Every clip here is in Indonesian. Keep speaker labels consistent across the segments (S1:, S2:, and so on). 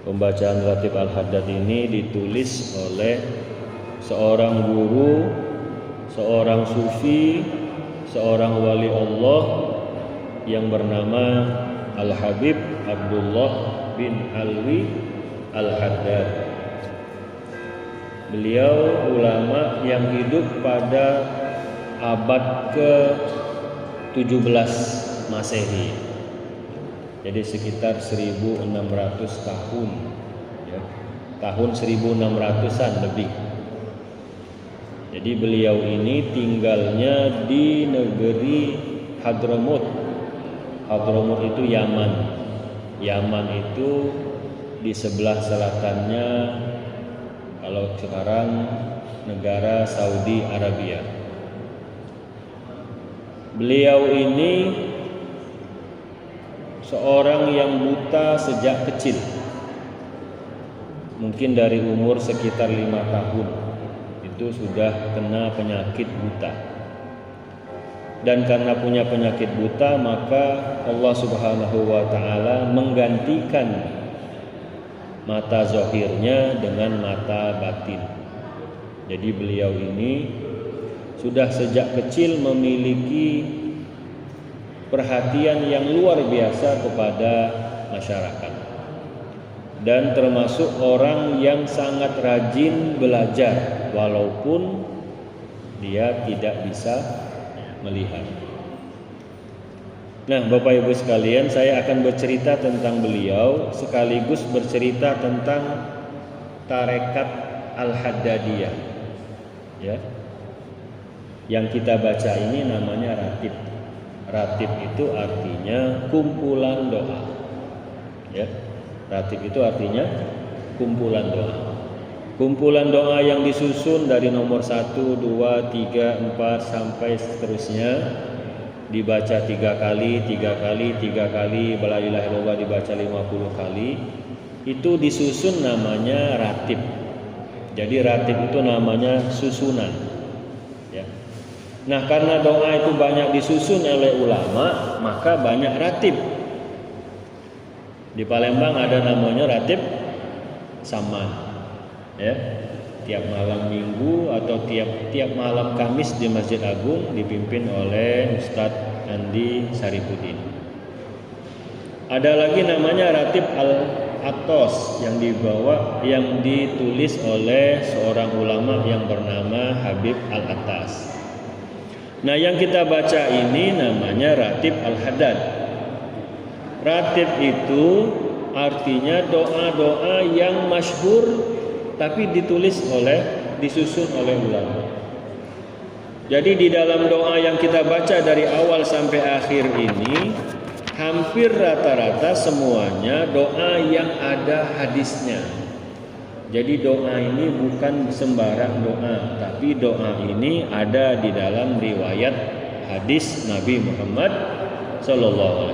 S1: Pembacaan Ratib Al-Haddad ini ditulis oleh seorang guru, seorang sufi, seorang wali Allah yang bernama Al-Habib Abdullah bin Alwi Al-Haddad. Beliau ulama yang hidup pada abad ke-17 Masehi. Jadi sekitar 1600 tahun ya. Tahun 1600-an lebih. Jadi beliau ini tinggalnya di negeri Hadramut. Hadramut itu Yaman. Yaman itu di sebelah selatannya, kalau sekarang negara Saudi Arabia. Beliau ini seorang yang buta sejak kecil, mungkin dari umur sekitar 5 tahun itu sudah kena penyakit buta. Dan karena punya penyakit buta, maka Allah Subhanahu wa ta'ala menggantikan mata zahirnya dengan mata batin. Jadi beliau ini sudah sejak kecil memiliki perhatian yang luar biasa kepada masyarakat, dan termasuk orang yang sangat rajin belajar walaupun dia tidak bisa melihat. Nah, Bapak Ibu sekalian, saya akan bercerita tentang beliau sekaligus bercerita tentang tarekat Al-Haddadiyah ya. Yang kita baca ini namanya ratib. Ratib itu artinya kumpulan doa ya. Ratib itu artinya kumpulan doa. Kumpulan doa yang disusun dari nomor 1, 2, 3, 4 sampai seterusnya, dibaca 3 kali, 3 kali, 3 kali, la ilaha illallah dibaca 50 kali. Itu disusun namanya ratib. Jadi ratib itu namanya susunan ya. Nah, karena doa itu banyak disusun oleh ulama, maka banyak ratib. Di Palembang ada namanya ratib saman ya. Tiap malam Minggu atau tiap malam Kamis di Masjid Agung dipimpin oleh Ustadz Andi Saripudin. Ada lagi namanya ratib Al-Attos yang ditulis oleh seorang ulama yang bernama Habib Al-Attas. Nah, yang kita baca ini namanya Ratib Al-Haddad. Ratib itu artinya doa-doa yang masyhur tapi disusun oleh ulama. Jadi di dalam doa yang kita baca dari awal sampai akhir ini, hampir rata-rata semuanya doa yang ada hadisnya. Jadi doa ini bukan sembarang doa, tapi doa ini ada di dalam riwayat hadis Nabi Muhammad SAW.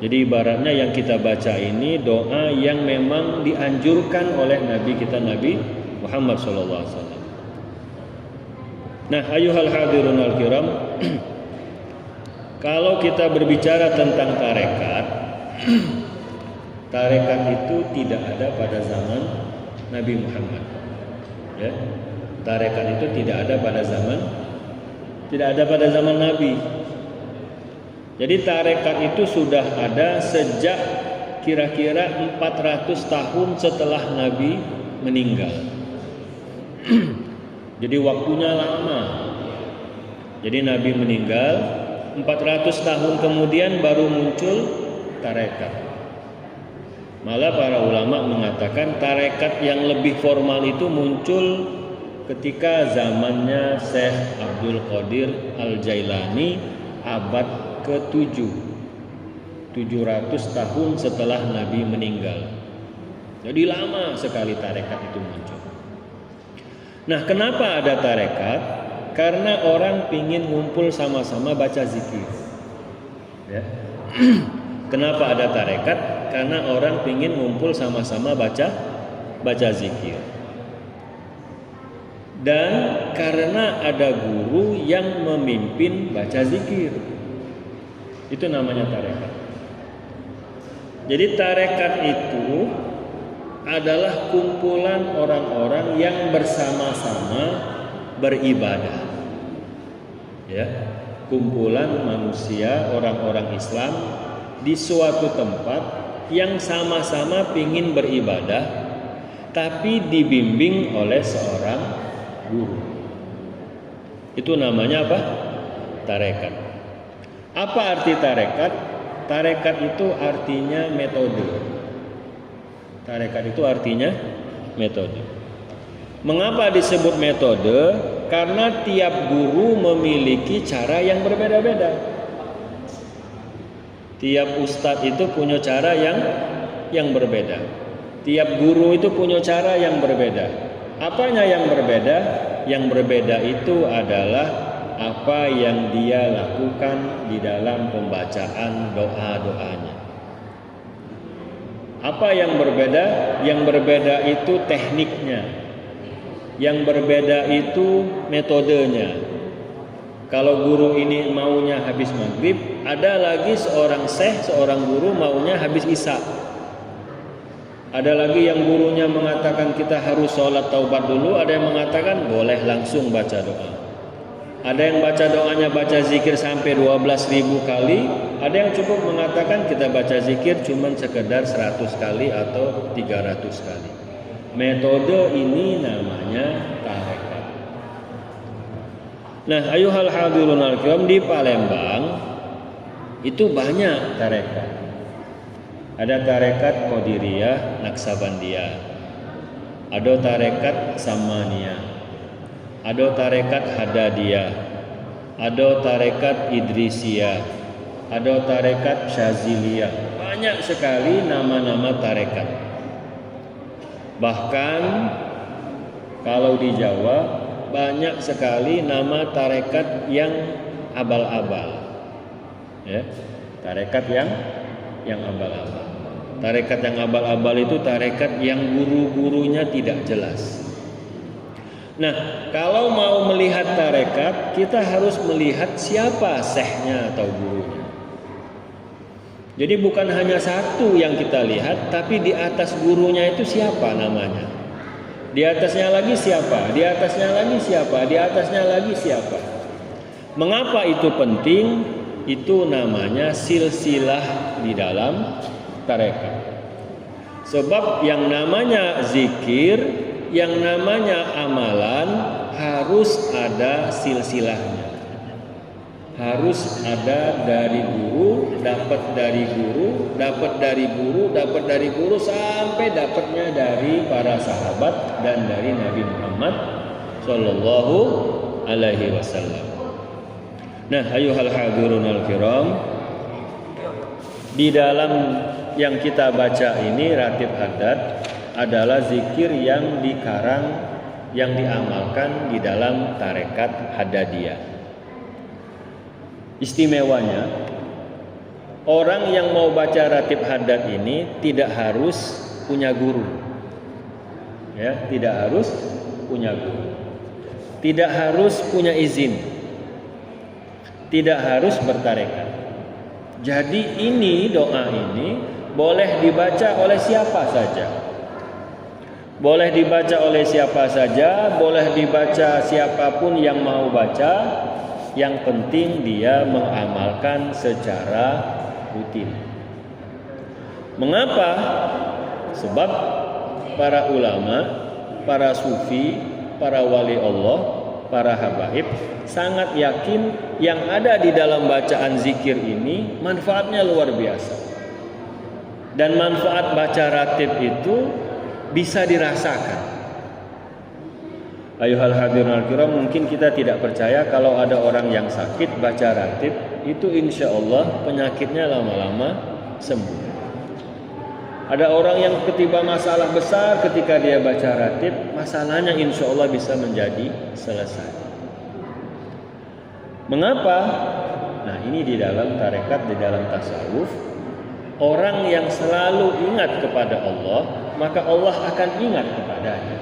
S1: Jadi ibaratnya yang kita baca ini doa yang memang dianjurkan oleh Nabi kita Nabi Muhammad SAW. Nah, ayuhal hadirun al-kiram, kalau kita berbicara tentang tarekat, tarekat itu tidak ada pada zaman Nabi Muhammad. Ya. Tarekat itu tidak ada pada zaman Nabi. Jadi tarekat itu sudah ada sejak kira-kira 400 tahun setelah Nabi meninggal. Jadi waktunya lama. Jadi Nabi meninggal 400 tahun kemudian baru muncul tarekat. Malah para ulama mengatakan tarekat yang lebih formal itu muncul ketika zamannya Syekh Abdul Qadir Al-Jailani abad ke-7, 700 tahun setelah Nabi meninggal. Jadi lama sekali tarekat itu muncul. Nah, kenapa ada tarekat? Karena orang pingin ngumpul sama-sama baca zikir ya. Kenapa ada tarekat? Karena orang pingin ngumpul sama-sama baca zikir. Dan karena ada guru yang memimpin baca zikir. Itu namanya tarekat. Jadi tarekat itu adalah kumpulan orang-orang yang bersama-sama beribadah. Ya, kumpulan manusia, orang-orang Islam di suatu tempat yang sama-sama ingin beribadah, tapi dibimbing oleh seorang guru. Itu namanya apa? Tarekat. Apa arti tarekat? Tarekat itu artinya metode. Tarekat itu artinya metode. Mengapa disebut metode? Karena tiap guru memiliki cara yang berbeda-beda. Tiap ustadz itu punya cara yang berbeda. Tiap guru itu punya cara yang berbeda. Apanya yang berbeda? Yang berbeda itu adalah apa yang dia lakukan di dalam pembacaan doa-doanya. Apa yang berbeda? Yang berbeda itu tekniknya. Yang berbeda itu metodenya. Kalau guru ini maunya habis maghrib, ada lagi seorang syekh, seorang guru maunya habis isya. Ada lagi yang gurunya mengatakan kita harus sholat taubat dulu, ada yang mengatakan boleh langsung baca doa. Ada yang baca doanya baca zikir sampai 12.000 kali, ada yang cukup mengatakan kita baca zikir cuma sekedar 100 kali atau 300 kali. Metode ini namanya tarekat. Nah, ayuhal hadirun al-kiram, di Palembang itu banyak tarekat. Ada tarekat Qadiriyah, Naksabandiyah. Ada tarekat Samaniyah. Ada tarekat Hadadiyah. Ada tarekat Idrisiyah. Ada tarekat Syaziliyah. Banyak sekali nama-nama tarekat. Bahkan kalau di Jawa banyak sekali nama tarekat yang abal-abal. Ya, tarekat yang abal-abal. Tarekat yang abal-abal itu tarekat yang guru-gurunya tidak jelas. Nah, kalau mau melihat tarekat, kita harus melihat siapa syekhnya atau gurunya. Jadi bukan hanya satu yang kita lihat, tapi di atas gurunya itu siapa namanya. Di atasnya lagi siapa, di atasnya lagi siapa, di atasnya lagi siapa. Mengapa itu penting? Itu namanya silsilah di dalam tarekat. Sebab yang namanya zikir, yang namanya amalan harus ada silsilahnya. Harus ada dari guru, dapat dari guru, dapat dari guru, dapat dari guru, sampai dapatnya dari para sahabat dan dari Nabi Muhammad Sallallahu Alaihi Wasallam. Nah, ayuhal hadirun al-kiram, di dalam yang kita baca ini ratib haddad adalah zikir yang dikarang, yang diamalkan di dalam tarekat Haddadiyah. Istimewanya, orang yang mau baca ratib haddad ini tidak harus punya guru. Ya, tidak harus punya guru. Tidak harus punya izin. Tidak harus bertarekat. Jadi ini doa ini boleh dibaca oleh siapa saja. Boleh dibaca oleh siapa saja, boleh dibaca siapapun yang mau baca. Yang penting dia mengamalkan secara rutin. Mengapa? Sebab para ulama, para sufi, para wali Allah, para habaib sangat yakin yang ada di dalam bacaan zikir ini manfaatnya luar biasa. Dan manfaat baca ratib itu bisa dirasakan. Ayuhal hadirin al-kiram, mungkin kita tidak percaya kalau ada orang yang sakit baca ratib, itu insya Allah penyakitnya lama-lama sembuh. Ada orang yang ketiba masalah besar ketika dia baca ratib, masalahnya insya Allah bisa menjadi selesai. Mengapa? Nah, ini di dalam tarekat, di dalam tasawuf, orang yang selalu ingat kepada Allah, maka Allah akan ingat kepadanya.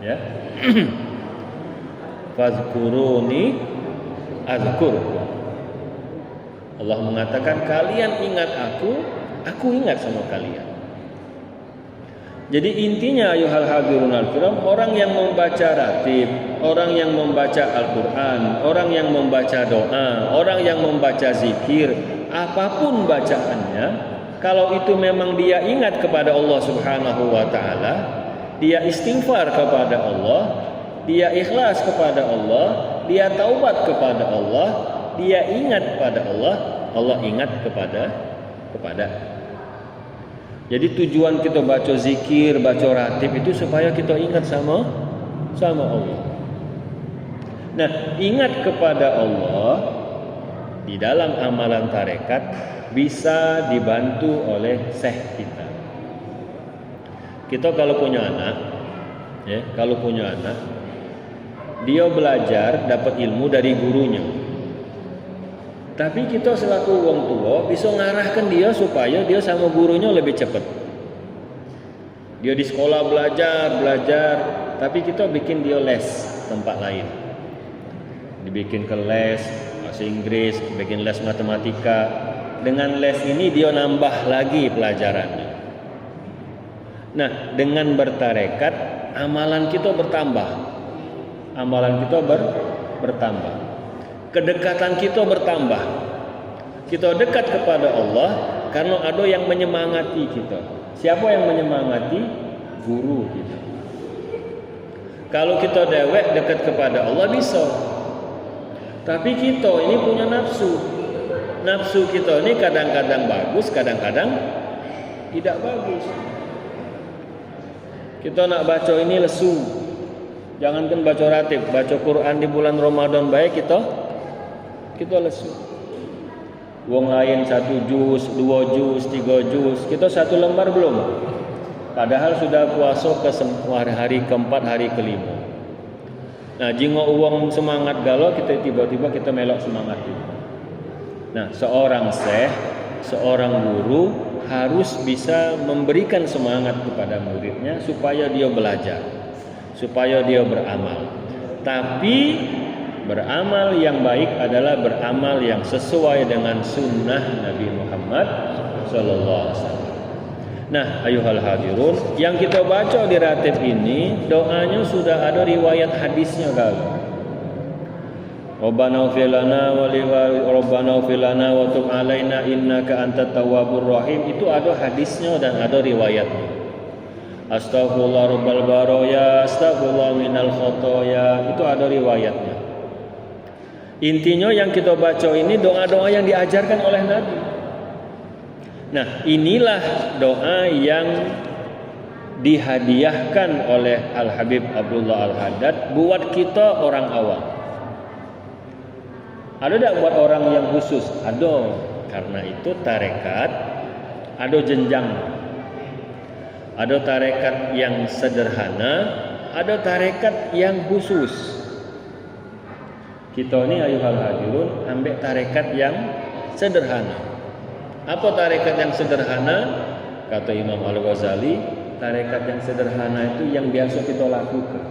S1: Ya. Fazkuruni azkurkum. Allah mengatakan kalian ingat aku, Aku ingat sama kalian. Jadi intinya ayuhal hadirun al-kiram, orang yang membaca ratib, orang yang membaca Al-Quran, orang yang membaca doa, orang yang membaca zikir, apapun bacaannya, kalau itu memang dia ingat kepada Allah Subhanahu wa ta'ala, dia istighfar kepada Allah, dia ikhlas kepada Allah, dia taubat kepada Allah, dia ingat kepada Allah, Allah ingat kepada. Jadi tujuan kita baca zikir, baca ratib itu supaya kita ingat sama Allah. Nah, ingat kepada Allah di dalam amalan tarekat bisa dibantu oleh syekh kita. Kita kalau punya anak, dia belajar dapat ilmu dari gurunya. Tapi kita selaku wong tua bisa ngarahkan dia supaya dia sama gurunya lebih cepat. Dia di sekolah belajar, tapi kita bikin dia les tempat lain. Dibikin ke les bahasa Inggris, bikin les matematika. Dengan les ini dia nambah lagi pelajarannya. Nah, dengan bertarekat amalan kita bertambah. Bertambah. Kedekatan kita bertambah. Kita dekat kepada Allah karena ada yang menyemangati kita. Siapa yang menyemangati? Guru kita. Kalau kita dewek dekat kepada Allah bisa. Tapi kita ini punya nafsu. Nafsu kita ini kadang-kadang bagus, kadang-kadang tidak bagus. Kita nak baca ini lesu. Jangankan baca ratib, baca Quran di bulan Ramadan baik kita lesu. Wong lain 1 juz, 2 juz, 3 juz, kita 1 lembar belum. Padahal sudah puasa ke hari keempat, hari kelima. Nah, jingok uang semangat galau, kita tiba-tiba kita melok semangat itu. Nah, seorang syekh, seorang guru harus bisa memberikan semangat kepada muridnya supaya dia belajar, supaya dia beramal. Tapi beramal yang baik adalah beramal yang sesuai dengan sunnah Nabi Muhammad sallallahu alaihi wasallam. Nah, ayuhal hadirun, yang kita baca di ratib ini doanya sudah ada riwayat hadisnya kalau. Rabbana ighfir lana wa Rabbana ighfir lana wa tub alaina innaka antat tawwabur rahim, itu ada hadisnya dan ada riwayatnya. Astaghfirullah rabbal baraya, astaghfirullah minal khotoya, itu ada riwayatnya. Intinya yang kita baca ini doa-doa yang diajarkan oleh Nabi. Nah, inilah doa yang dihadiahkan oleh Al-Habib Abdullah Al-Haddad buat kita orang awam. Ada tak buat orang yang khusus? Ada. Karena itu tarekat ada jenjang. Ada tarekat yang sederhana, ada tarekat yang khusus. Kita ni ayuhal hadirun ambil tarekat yang sederhana. Apa tarekat yang sederhana? Kata Imam Al-Ghazali, tarekat yang sederhana itu yang biasa kita lakukan.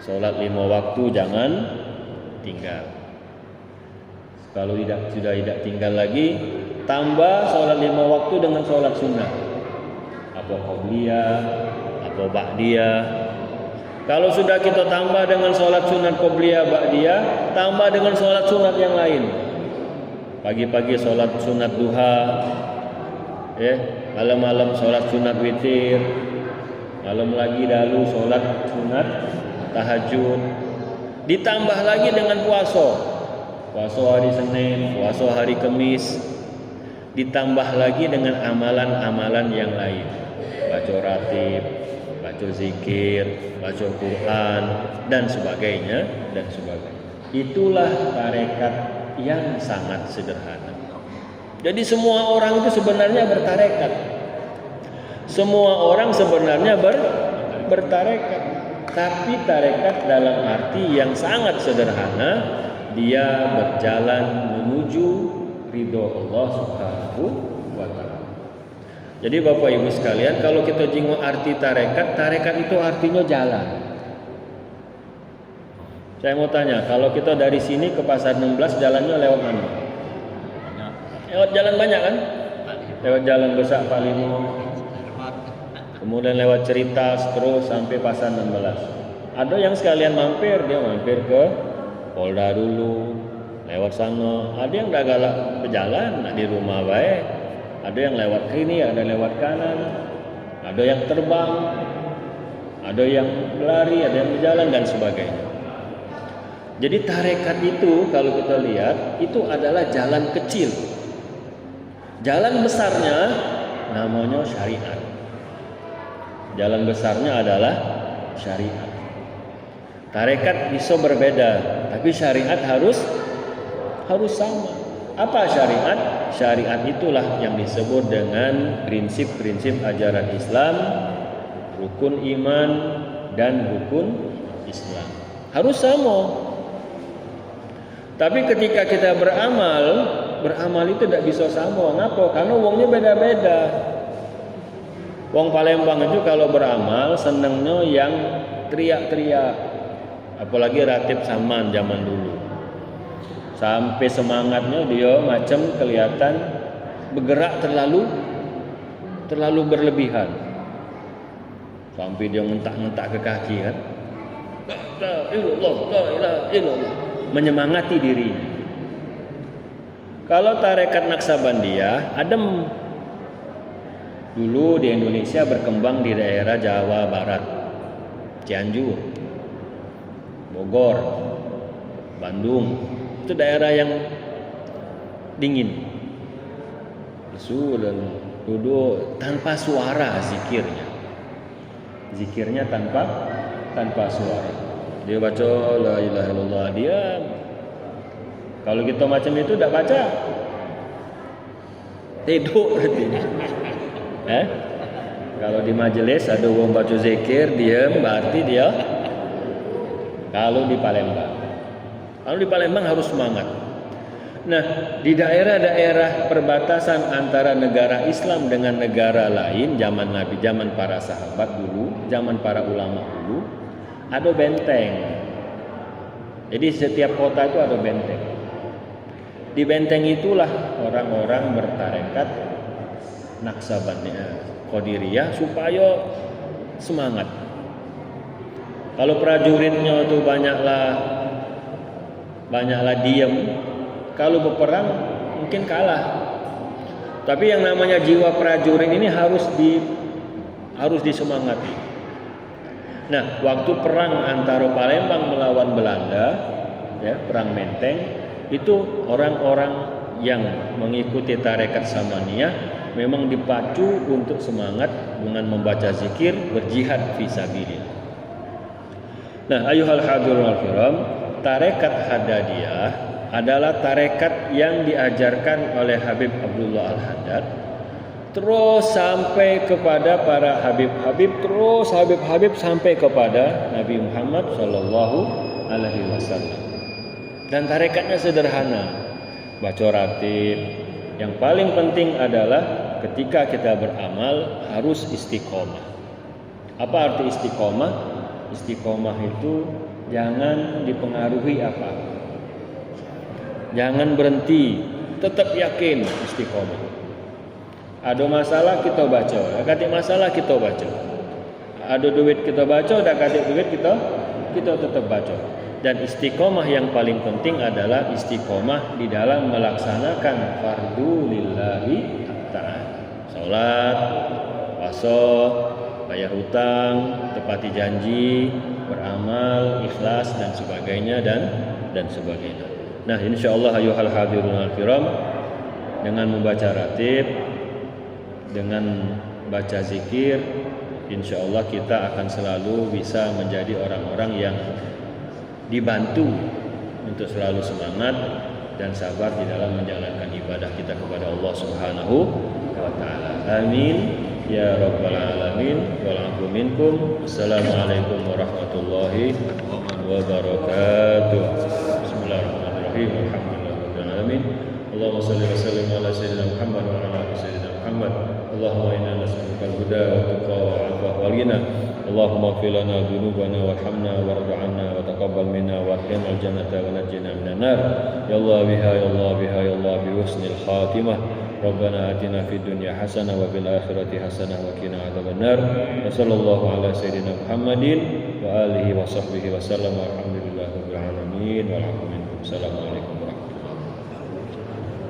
S1: Salat 5 waktu jangan tinggal. Kalau sudah tidak tinggal lagi, tambah salat 5 waktu dengan salat sunnah. Apa qabliyah, apa ba'diyah. Kalau sudah kita tambah dengan sholat sunat qobliyah ba'diyah, tambah dengan sholat sunat yang lain. Pagi-pagi sholat sunat duha, malam-malam sholat sunat witir, malam lagi dalu sholat sunat tahajud. Ditambah lagi dengan puasa hari Senin, puasa hari Kamis. Ditambah lagi dengan amalan-amalan yang lain, baca ratib, baca zikir, baca Quran dan sebagainya. Itulah tarekat yang sangat sederhana. Jadi semua orang itu sebenarnya bertarekat. Semua orang sebenarnya bertarekat. Tapi tarekat dalam arti yang sangat sederhana, dia berjalan menuju ridho Allah Subhanahu wa ta'ala. Jadi Bapak Ibu sekalian, kalau kita jingok arti tarekat itu artinya jalan. Saya mau tanya, kalau kita dari sini ke Pasar 16 jalannya lewat mana? Lewat jalan banyak kan? lewat jalan besar Pak Limo, kemudian lewat cerita terus sampai Pasar 16. Ada yang sekalian mampir, dia mampir ke Polda dulu, lewat sana. Ada yang dah galak berjalan, di rumah baik. Ada yang lewat kiri, ada lewat kanan. Ada yang terbang, ada yang lari, ada yang berjalan dan sebagainya. Jadi tarekat itu kalau kita lihat itu adalah jalan kecil. Jalan besarnya namanya syariat. Jalan besarnya adalah syariat. Tarekat bisa berbeda, tapi syariat harus sama. Apa syariat? Syariat itulah yang disebut dengan prinsip-prinsip ajaran Islam, rukun iman dan rukun Islam. Harus sama. Tapi ketika kita beramal itu tidak bisa sama. Kenapa? Karena wongnya beda-beda. Wong Palembang itu kalau beramal senengnya yang teriak-teriak. Apalagi ratib saman zaman dulu. Sampai semangatnya dia macam kelihatan bergerak terlalu berlebihan. Sampai dia ngentak-ngentak ke kaki kan. La ilaha illallah. Menyemangati dirinya. Kalau tarekat Naksabandiyah adem. Dulu di Indonesia berkembang di daerah Jawa Barat, Cianjur, Bogor, Bandung. Itu daerah yang dingin. Lesu dan duduk tanpa suara zikirnya. Zikirnya tanpa suara. Dia baca la ilaha illallah, diam. Kalau kita macam itu tidak baca, tidur berarti. Kalau di majelis ada orang baca zikir, diam, berarti dia. Kalau di Palembang harus semangat. Nah, di daerah-daerah perbatasan antara negara Islam dengan negara lain, zaman Nabi, zaman para sahabat dulu, zaman para ulama dulu, ada benteng. Jadi setiap kota itu ada benteng. Di benteng itulah orang-orang bertarekat Naksabandiyah, Qadiriyah supaya semangat. Kalau prajuritnya itu banyaklah diam, kalau berperang mungkin kalah. Tapi yang namanya jiwa prajurit ini harus disemangati. Nah, waktu perang antara Palembang melawan Belanda, ya, perang Menteng, itu orang-orang yang mengikuti tarekat Samaniyah memang dipacu untuk semangat dengan membaca zikir, berjihad fisabilillah. Nah, ayuhal hadirun al-kiram, tarekat Haddadiyah adalah tarekat yang diajarkan oleh Habib Abdullah Al-Haddad, terus sampai kepada para Habib-Habib, terus Habib-Habib sampai kepada Nabi Muhammad SAW. Dan tarekatnya sederhana, baca ratib. Yang paling penting adalah ketika kita beramal harus istiqomah. Apa arti istiqomah? Istiqomah itu jangan dipengaruhi apa. Jangan berhenti, tetap yakin istiqomah. Ada masalah kita baca, ada masalah kita baca. Ada duit kita baca, ada duit kita tetap baca. Dan istiqomah yang paling penting adalah istiqomah di dalam melaksanakan fardu lillahi ta'ala. Salat, puasa, bayar hutang, tepati janji, beramal, ikhlas dan sebagainya dan sebagainya. Nah, insyaallah ayuhal hadirun al-kiram, dengan membaca ratib, dengan baca zikir, insyaallah kita akan selalu bisa menjadi orang-orang yang dibantu untuk selalu semangat dan sabar di dalam menjalankan ibadah kita kepada Allah Subhanahu wa taala. Amin ya rabbal alamin. Wal afu minkum. Assalamualaikum warahmatullahi wabarakatuh. Bismillahirrahmanirrahim. Alhamdulillahirabbil alamin. Allahumma shalli wa sallim ala sayyidina Muhammad wa ala ali sayyidina Muhammad. Allahumma inna nas'aluka al-huda wa tuqa wa 'afwa wal ghina. Allahumma ighfir lana dhunubana warhamna warḍi 'anna wa taqabbal minna wa adkhilna al-jannata wa najjina minan nar. Ya Allah biha ya Allah biha ya Allah bi husnil khatimah. Rabbana atina fid dunya hasanah wa fil akhirati hasanah wa qina adzabannar. Wa sallallahu ala sayyidina Muhammadin wa alihi wa sahbihi wa sallam. Alhamdulillahirabbil alamin. Assalamualaikum warahmatullahi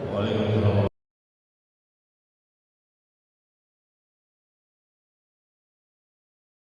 S1: wabarakatuh.